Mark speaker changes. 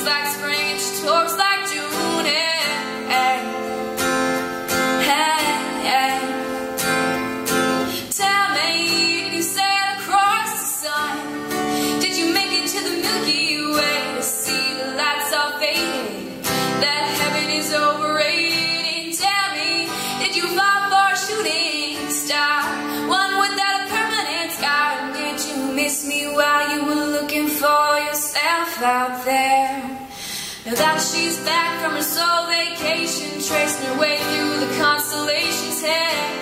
Speaker 1: like spring and she talks like June. Tell me, you sail across the sun. Did you make it to the Milky Way to see the lights all faded? That heaven is overrated. Tell me, did you fall for a shooting star, one without a permanent scar? Did you miss me while you were looking for yourself out there? Now that she's back from her soul vacation, tracing her way through the constellations. Hey,